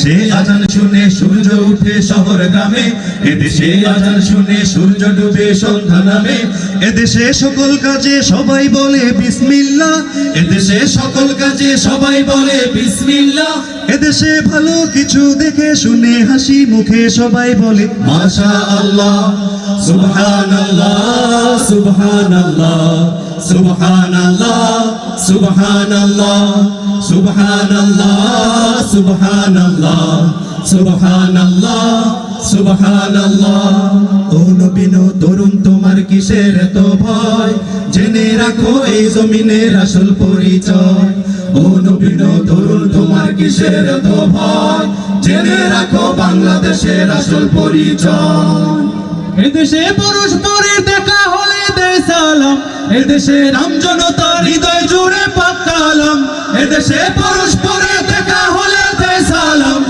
সে আজান শুনে সূর্য উঠে শহর গ্রামে, এদেশে আজান শুনে সূর্য ডুবে সন্ধ্যা নামে। এদেশে সকল কাজে সবাই বলে বিসমিল্লাহ, এদেশে সকল কাজে সবাই বলে বিসমিল্লাহ। এদেশে ভালো কিছু দেখে শুনে হাসি মুখে সবাই বলে মাশাআল্লাহ, সুবহানাল্লাহ, সুবহানাল্লাহ, সুবহানাল্লাহ, সুবহানাল্লাহ, সুবহানাল্লাহ, সুবহানাল্লাহ, সুবহানাল্লাহ, সুবহানাল্লাহ। ও নবীন তরুণ তোমার কিসের এত ভয়, জেনে রাখো এই জমিনের আসল পরিচয়। ও নবীন তরুণ তোমার কিসের এত ভয়, জেনে রাখো বাংলাদেশের আসল পরিচয়। এদেশে পরস্পরের দেখা হলে দেয় সালাম, এদেশে রাম জনতার হৃদয় জুড়ে পাক কালাম। এদেশে পরস্পরের দেখা হলে দেয় সালাম,